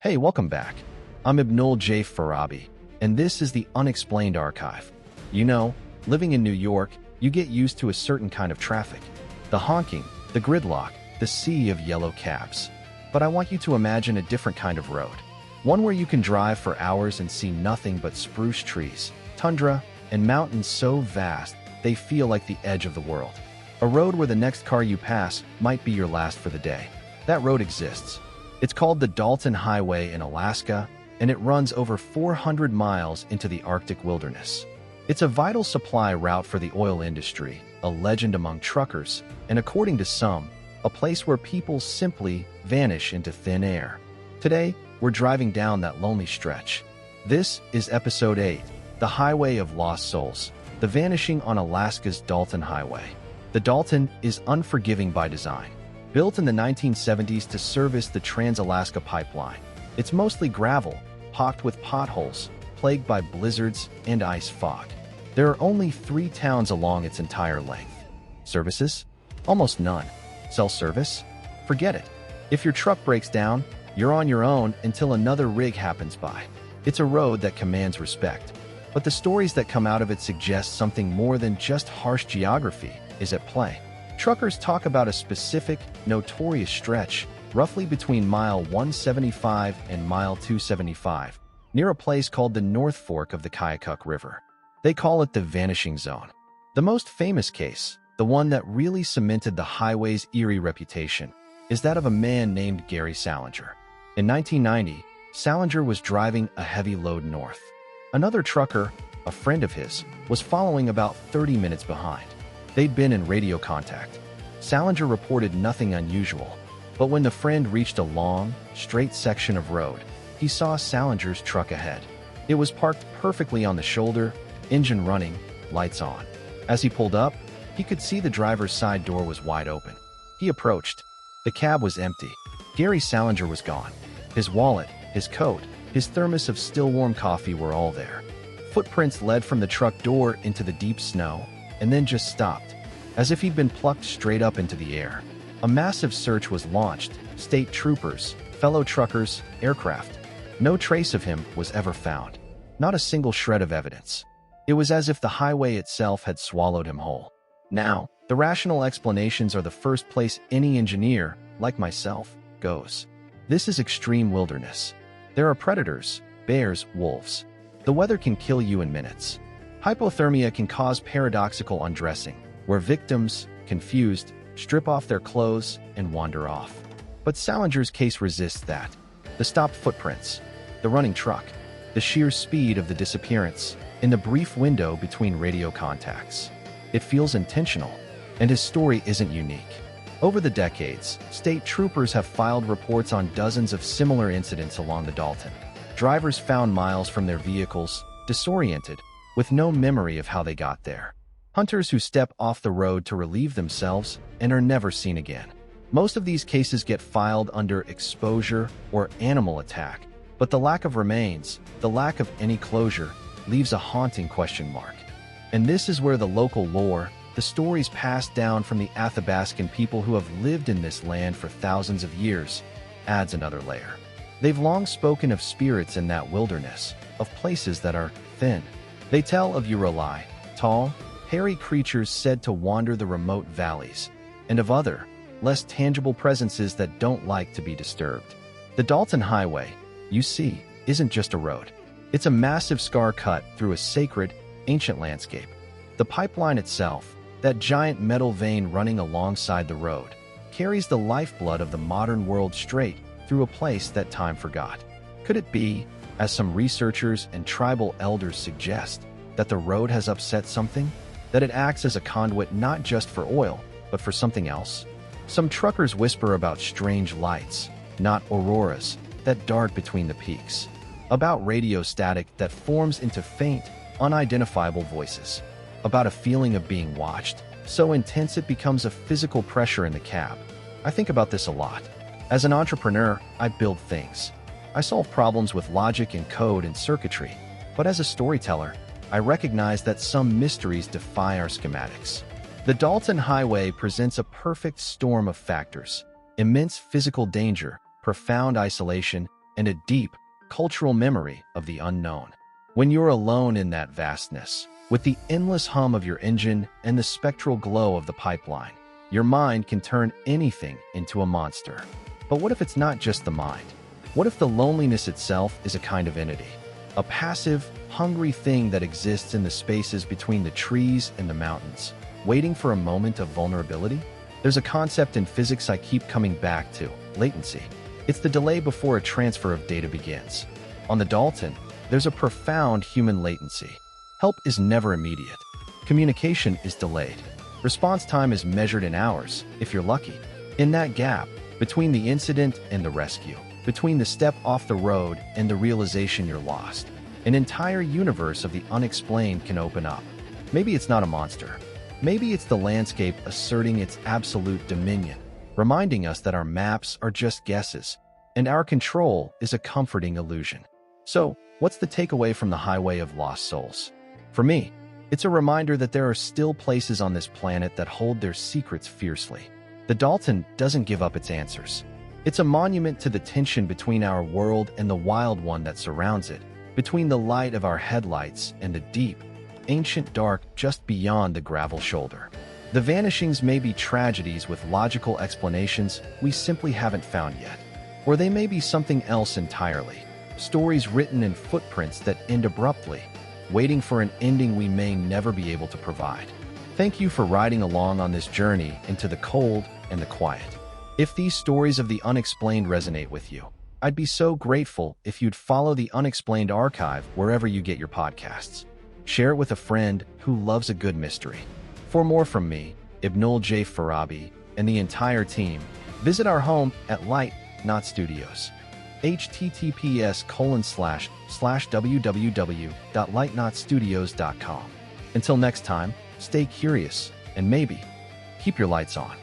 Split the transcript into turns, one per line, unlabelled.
Hey, welcome back. I'm Ibnul J. Farabi, and this is the Unexplained Archive. You know, living in New York, you get used to a certain kind of traffic. The honking, the gridlock, the sea of yellow cabs. But I want you to imagine a different kind of road. One where you can drive for hours and see nothing but spruce trees, tundra, and mountains so vast they feel like the edge of the world. A road where the next car you pass might be your last for the day. That road exists. It's called the Dalton Highway in Alaska, and it runs over 400 miles into the Arctic wilderness. It's a vital supply route for the oil industry, a legend among truckers, and according to some, a place where people simply vanish into thin air. Today, we're driving down that lonely stretch. This is Episode 8, The Highway of Lost Souls, the Vanishing on Alaska's Dalton Highway. The Dalton is unforgiving by design. Built in the 1970s to service the Trans-Alaska Pipeline, it's mostly gravel, pocked with potholes, plagued by blizzards and ice fog. There are only 3 towns along its entire length. Services? Almost none. Cell service? Forget it. If your truck breaks down, you're on your own until another rig happens by. It's a road that commands respect. But the stories that come out of it suggest something more than just harsh geography is at play. Truckers talk about a specific, notorious stretch, roughly between mile 175 and mile 275, near a place called the North Fork of the Kayakuk River. They call it the Vanishing Zone. The most famous case, the one that really cemented the highway's eerie reputation, is that of a man named Gary Salinger. In 1990, Salinger was driving a heavy load north. Another trucker, a friend of his, was following about 30 minutes behind. They'd been in radio contact. Salinger reported nothing unusual, but when the friend reached a long, straight section of road, he saw Salinger's truck ahead. It was parked perfectly on the shoulder, engine running, lights on. As he pulled up, he could see the driver's side door was wide open. He approached. The cab was empty. Gary Salinger was gone. His wallet, his coat, his thermos of still-warm coffee were all there. Footprints led from the truck door into the deep snow, and then just stopped, as if he'd been plucked straight up into the air. A massive search was launched, state troopers, fellow truckers, aircraft. No trace of him was ever found. Not a single shred of evidence. It was as if the highway itself had swallowed him whole. Now, the rational explanations are the first place any engineer, like myself, goes. This is extreme wilderness. There are predators, bears, wolves. The weather can kill you in minutes. Hypothermia can cause paradoxical undressing, where victims, confused, strip off their clothes and wander off. But Salinger's case resists that. The stopped footprints, the running truck, the sheer speed of the disappearance, in the brief window between radio contacts. It feels intentional, and his story isn't unique. Over the decades, state troopers have filed reports on dozens of similar incidents along the Dalton. Drivers found miles from their vehicles, disoriented, with no memory of how they got there. Hunters who step off the road to relieve themselves and are never seen again. Most of these cases get filed under exposure or animal attack, but the lack of remains, the lack of any closure, leaves a haunting question mark. And this is where the local lore, the stories passed down from the Athabascan people who have lived in this land for thousands of years, adds another layer. They've long spoken of spirits in that wilderness, of places that are thin. They tell of Urolai, tall, hairy creatures said to wander the remote valleys, and of other, less tangible presences that don't like to be disturbed. The Dalton Highway, you see, isn't just a road. It's a massive scar cut through a sacred, ancient landscape. The pipeline itself, that giant metal vein running alongside the road, carries the lifeblood of the modern world straight through a place that time forgot. Could it be, as some researchers and tribal elders suggest, that the road has upset something? That it acts as a conduit not just for oil, but for something else? Some truckers whisper about strange lights, not auroras, that dart between the peaks. About radio static that forms into faint, unidentifiable voices. About a feeling of being watched, so intense it becomes a physical pressure in the cab. I think about this a lot. As an entrepreneur, I build things. I solve problems with logic and code and circuitry. But as a storyteller, I recognize that some mysteries defy our schematics. The Dalton Highway presents a perfect storm of factors: immense physical danger, profound isolation, and a deep, cultural memory of the unknown. When you're alone in that vastness, with the endless hum of your engine and the spectral glow of the pipeline, your mind can turn anything into a monster. But what if it's not just the mind? What if the loneliness itself is a kind of entity? A passive, hungry thing that exists in the spaces between the trees and the mountains, waiting for a moment of vulnerability? There's a concept in physics I keep coming back to: latency. It's the delay before a transfer of data begins. On the Dalton, there's a profound human latency. Help is never immediate. Communication is delayed. Response time is measured in hours, if you're lucky. In that gap, between the incident and the rescue, between the step off the road and the realization you're lost, an entire universe of the unexplained can open up. Maybe it's not a monster. Maybe it's the landscape asserting its absolute dominion, reminding us that our maps are just guesses, and our control is a comforting illusion. So, what's the takeaway from the highway of lost souls? For me, it's a reminder that there are still places on this planet that hold their secrets fiercely. The Dalton doesn't give up its answers. It's a monument to the tension between our world and the wild one that surrounds it, between the light of our headlights and the deep, ancient dark just beyond the gravel shoulder. The Vanishings may be tragedies with logical explanations we simply haven't found yet. Or they may be something else entirely. Stories written in footprints that end abruptly, waiting for an ending we may never be able to provide. Thank you for riding along on this journey into the cold and the quiet. If these stories of the unexplained resonate with you, I'd be so grateful if you'd follow the Unexplained Archive wherever you get your podcasts. Share it with a friend who loves a good mystery. For more from me, Ibnul J. Farabi, and the entire team, visit our home at Light Not Studios. https://www.lightnotstudios.com. Until next time, stay curious and maybe keep your lights on.